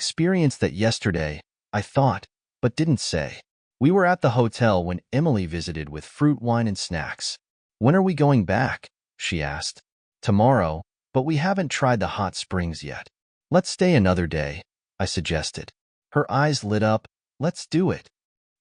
experienced that yesterday, I thought, but didn't say. We were at the hotel when Emily visited with fruit, wine, and snacks. When are we going back? She asked. Tomorrow, but we haven't tried the hot springs yet. Let's stay another day, I suggested. Her eyes lit up. Let's do it.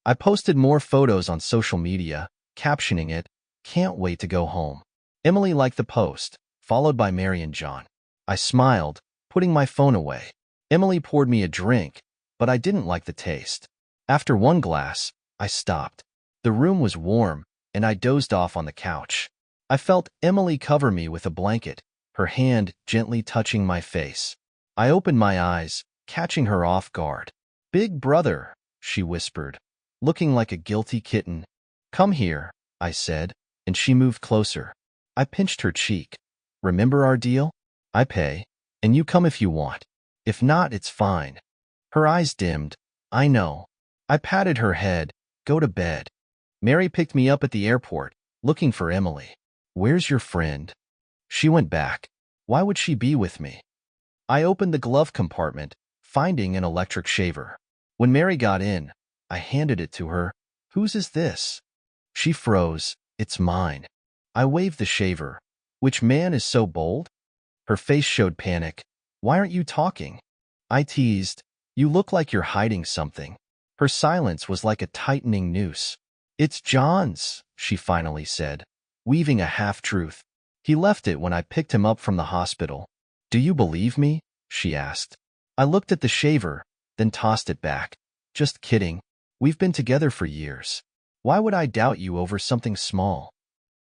I posted more photos on social media, captioning it, "Can't wait to go home." Emily liked the post, followed by Mary and John. I smiled, putting my phone away. Emily poured me a drink, but I didn't like the taste. After one glass, I stopped. The room was warm, and I dozed off on the couch. I felt Emily cover me with a blanket, her hand gently touching my face. I opened my eyes, catching her off guard. "Big brother," she whispered, looking like a guilty kitten. "Come here," I said, and she moved closer. I pinched her cheek. "Remember our deal? I pay, and you come if you want. If not, it's fine." Her eyes dimmed. "I know." I patted her head. "Go to bed." Mary picked me up at the airport, looking for Emily. "Where's your friend?" She went back. Why would she be with me? I opened the glove compartment, finding an electric shaver. When Mary got in, I handed it to her. "Whose is this?" She froze. "It's mine." I waved the shaver. "Which man is so bold?" Her face showed panic. "Why aren't you talking?" I teased. "You look like you're hiding something." Her silence was like a tightening noose. "It's John's," she finally said, weaving a half-truth. "He left it when I picked him up from the hospital." "Do you believe me?" she asked. I looked at the shaver, then tossed it back. "Just kidding. We've been together for years. Why would I doubt you over something small?"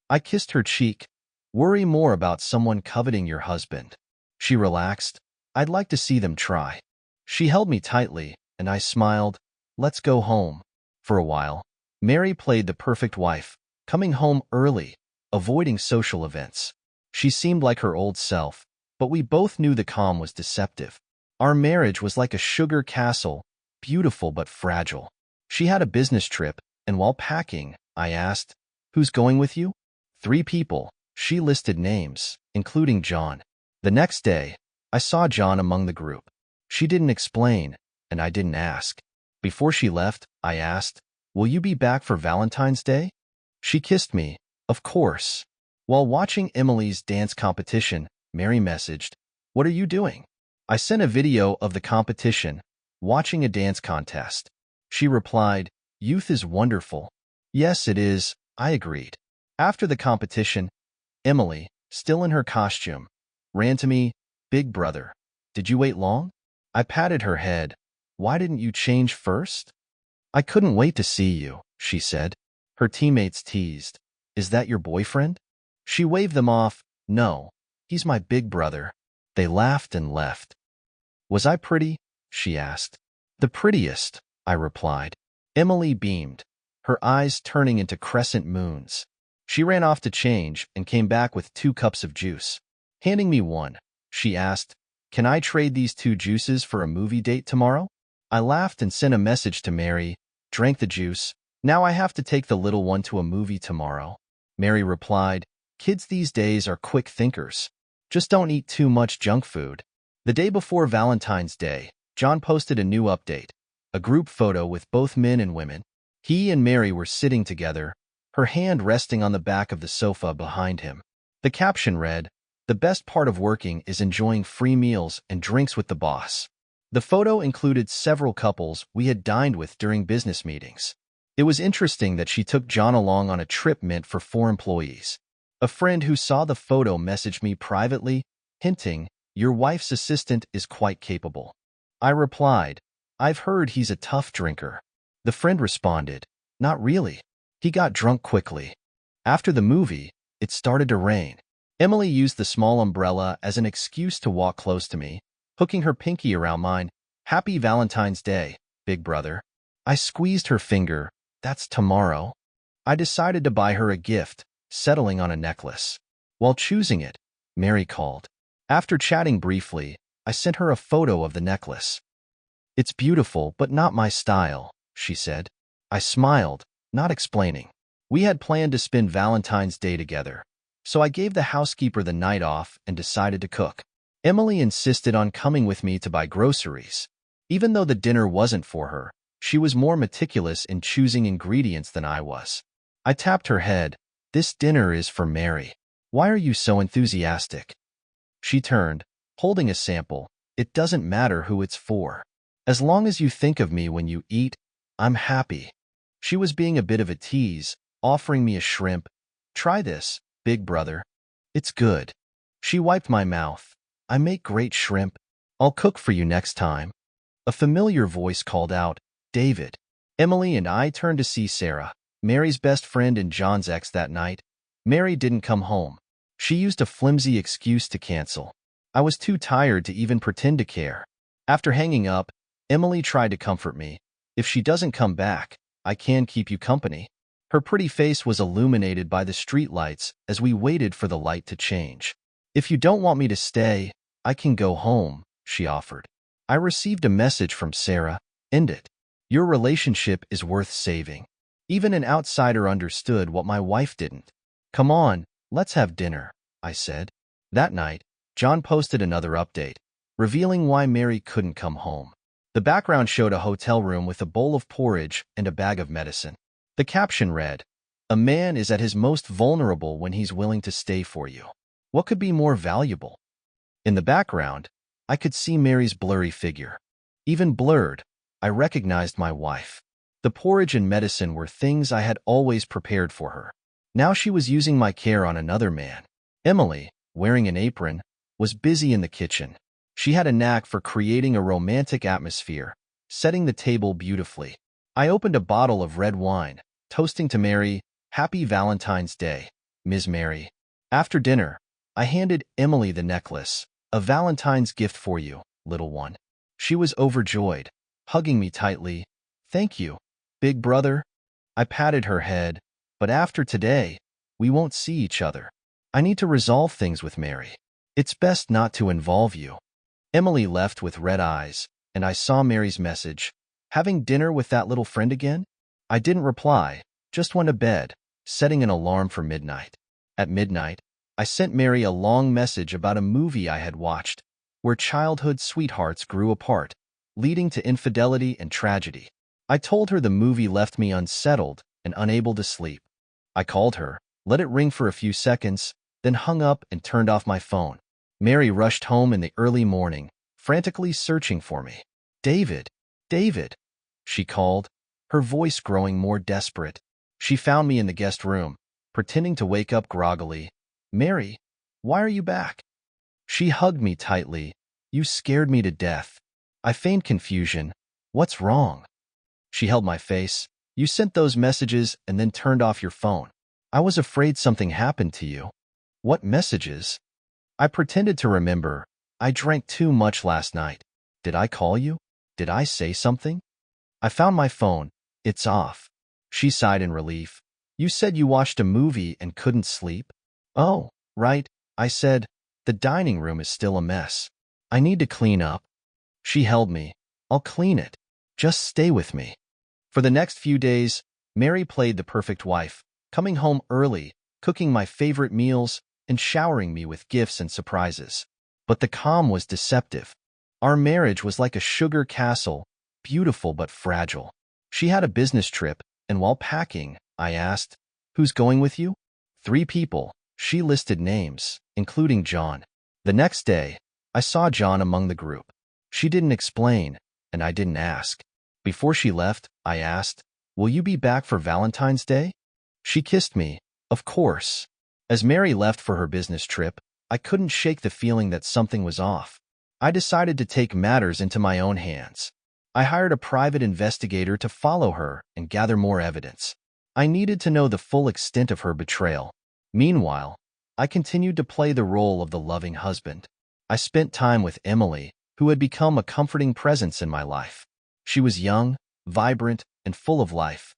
I kissed her cheek. "Worry more about someone coveting your husband." She relaxed. "I'd like to see them try." She held me tightly, and I smiled. "Let's go home." For a while, Mary played the perfect wife, coming home early, avoiding social events. She seemed like her old self, but we both knew the calm was deceptive. Our marriage was like a sugar castle, beautiful but fragile. She had a business trip, and while packing, I asked, "Who's going with you?" 3 people. She listed names, including John. The next day, I saw John among the group. She didn't explain, and I didn't ask. Before she left, I asked, "Will you be back for Valentine's Day?" She kissed me. "Of course." While watching Emily's dance competition, Mary messaged, "What are you doing?" I sent a video of the competition, watching a dance contest. She replied, "Youth is wonderful." "Yes, it is," I agreed. After the competition, Emily, still in her costume, ran to me. "Big brother, did you wait long?" I patted her head. "Why didn't you change first?" "I couldn't wait to see you," she said. Her teammates teased, "Is that your boyfriend?" She waved them off. "No, he's my big brother." They laughed and left. "Was I pretty?" she asked. "The prettiest," I replied. Emily beamed, her eyes turning into crescent moons. She ran off to change and came back with 2 cups of juice. Handing me one, she asked, "Can I trade these 2 juices for a movie date tomorrow?" I laughed and sent a message to Mary, drank the juice. "Now I have to take the little one to a movie tomorrow." Mary replied, "Kids these days are quick thinkers. Just don't eat too much junk food." The day before Valentine's Day, John posted a new update, a group photo with both men and women. He and Mary were sitting together, her hand resting on the back of the sofa behind him. The caption read, "The best part of working is enjoying free meals and drinks with the boss." The photo included several couples we had dined with during business meetings. It was interesting that she took John along on a trip meant for 4 employees. A friend who saw the photo messaged me privately, hinting, "Your wife's assistant is quite capable." I replied, "I've heard he's a tough drinker." The friend responded, "Not really. He got drunk quickly." After the movie, it started to rain. Emily used the small umbrella as an excuse to walk close to me, hooking her pinky around mine. "Happy Valentine's Day, big brother." I squeezed her finger. "That's tomorrow." I decided to buy her a gift, settling on a necklace. While choosing it, Mary called. After chatting briefly, I sent her a photo of the necklace. "It's beautiful, but not my style," she said. I smiled, not explaining. We had planned to spend Valentine's Day together, so I gave the housekeeper the night off and decided to cook. Emily insisted on coming with me to buy groceries. Even though the dinner wasn't for her, she was more meticulous in choosing ingredients than I was. I tapped her head. This dinner is for Mary. Why are you so enthusiastic? She turned, holding a sample. It doesn't matter who it's for. As long as you think of me when you eat, I'm happy. She was being a bit of a tease, offering me a shrimp. Try this, big brother. It's good. She wiped my mouth. I make great shrimp. I'll cook for you next time. A familiar voice called out, David. Emily and I turned to see Sarah, Mary's best friend and John's ex that night. Mary didn't come home. She used a flimsy excuse to cancel. I was too tired to even pretend to care. After hanging up, Emily tried to comfort me. If she doesn't come back, I can keep you company. Her pretty face was illuminated by the streetlights as we waited for the light to change. If you don't want me to stay, I can go home, she offered. I received a message from Sarah. End it. Your relationship is worth saving. Even an outsider understood what my wife didn't. Come on, let's have dinner, I said. That night, John posted another update, revealing why Mary couldn't come home. The background showed a hotel room with a bowl of porridge and a bag of medicine. The caption read, A man is at his most vulnerable when he's willing to stay for you. What could be more valuable? In the background, I could see Mary's blurry figure. Even blurred, I recognized my wife. The porridge and medicine were things I had always prepared for her. Now she was using my care on another man. Emily, wearing an apron, was busy in the kitchen. She had a knack for creating a romantic atmosphere, setting the table beautifully. I opened a bottle of red wine, toasting to Mary, Happy Valentine's Day, Ms. Mary. After dinner, I handed Emily the necklace, a Valentine's gift for you, little one. She was overjoyed, hugging me tightly. Thank you, big brother. I patted her head, but after today, we won't see each other. I need to resolve things with Mary. It's best not to involve you. Emily left with red eyes, and I saw Mary's message. Having dinner with that little friend again? I didn't reply, just went to bed, setting an alarm for midnight. At midnight, I sent Mary a long message about a movie I had watched, where childhood sweethearts grew apart, leading to infidelity and tragedy. I told her the movie left me unsettled and unable to sleep. I called her, let it ring for a few seconds, then hung up and turned off my phone. Mary rushed home in the early morning, frantically searching for me. David, David, she called, her voice growing more desperate. She found me in the guest room, pretending to wake up groggily. Mary, why are you back? She hugged me tightly. You scared me to death. I feigned confusion. What's wrong? She held my face. You sent those messages and then turned off your phone. I was afraid something happened to you. What messages? I pretended to remember. I drank too much last night. Did I call you? Did I say something? I found my phone. It's off. She sighed in relief. You said you watched a movie and couldn't sleep? Oh, right, I said. The dining room is still a mess. I need to clean up. She held me. I'll clean it. Just stay with me. For the next few days, Mary played the perfect wife, coming home early, cooking my favorite meals, and showering me with gifts and surprises. But the calm was deceptive. Our marriage was like a sugar castle, beautiful but fragile. She had a business trip, and while packing, I asked, Who's going with you? 3 people. She listed names, including John. The next day, I saw John among the group. She didn't explain, and I didn't ask. Before she left, I asked, Will you be back for Valentine's Day? She kissed me. Of course. As Mary left for her business trip, I couldn't shake the feeling that something was off. I decided to take matters into my own hands. I hired a private investigator to follow her and gather more evidence. I needed to know the full extent of her betrayal. Meanwhile, I continued to play the role of the loving husband. I spent time with Emily, who had become a comforting presence in my life. She was young, vibrant, and full of life.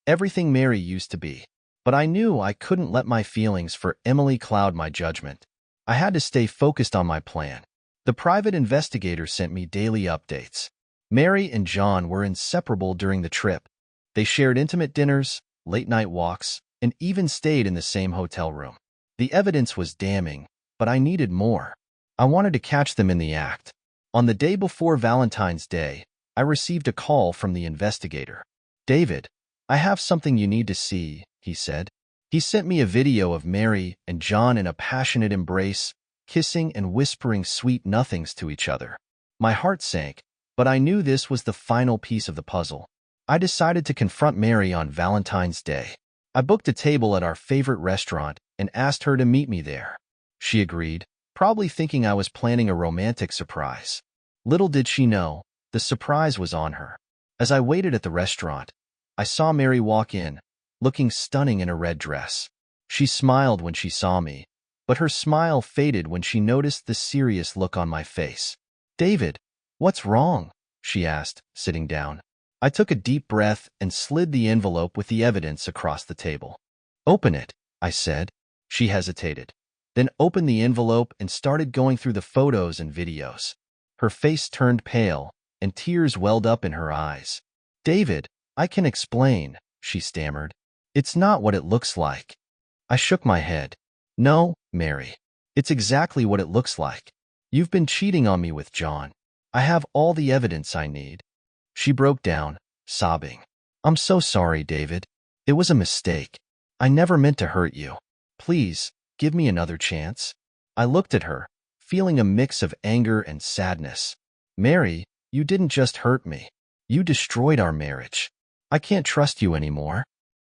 Everything Mary used to be. But I knew I couldn't let my feelings for Emily cloud my judgment. I had to stay focused on my plan. The private investigator sent me daily updates. Mary and John were inseparable during the trip. They shared intimate dinners, late-night walks, and even stayed in the same hotel room. The evidence was damning, but I needed more. I wanted to catch them in the act. On the day before Valentine's Day, I received a call from the investigator. "David, I have something you need to see," he said. He sent me a video of Mary and John in a passionate embrace, kissing and whispering sweet nothings to each other. My heart sank, but I knew this was the final piece of the puzzle. I decided to confront Mary on Valentine's Day. I booked a table at our favorite restaurant and asked her to meet me there. She agreed, probably thinking I was planning a romantic surprise. Little did she know, the surprise was on her. As I waited at the restaurant, I saw Mary walk in, looking stunning in a red dress. She smiled when she saw me, but her smile faded when she noticed the serious look on my face. "David, what's wrong?" she asked, sitting down. I took a deep breath and slid the envelope with the evidence across the table. "Open it," I said. She hesitated, then opened the envelope and started going through the photos and videos. Her face turned pale, and tears welled up in her eyes. "David, I can explain," she stammered. "It's not what it looks like." I shook my head. "No, Mary. It's exactly what it looks like. You've been cheating on me with John. I have all the evidence I need." She broke down, sobbing. "I'm so sorry, David. It was a mistake. I never meant to hurt you. Please, give me another chance." I looked at her, feeling a mix of anger and sadness. "Mary, you didn't just hurt me. You destroyed our marriage. I can't trust you anymore."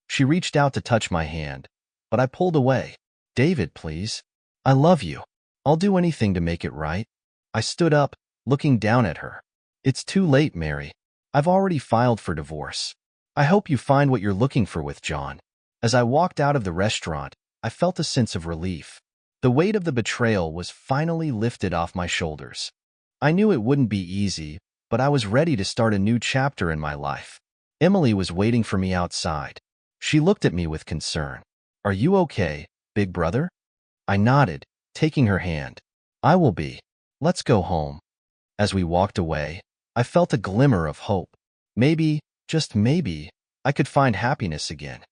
She reached out to touch my hand, but I pulled away. "David, please. I love you. I'll do anything to make it right." I stood up, looking down at her. "It's too late, Mary. I've already filed for divorce. I hope you find what you're looking for with John." As I walked out of the restaurant, I felt a sense of relief. The weight of the betrayal was finally lifted off my shoulders. I knew it wouldn't be easy, but I was ready to start a new chapter in my life. Emily was waiting for me outside. She looked at me with concern. "Are you okay, big brother?" I nodded, taking her hand. "I will be. Let's go home." As we walked away, I felt a glimmer of hope. Maybe, just maybe, I could find happiness again.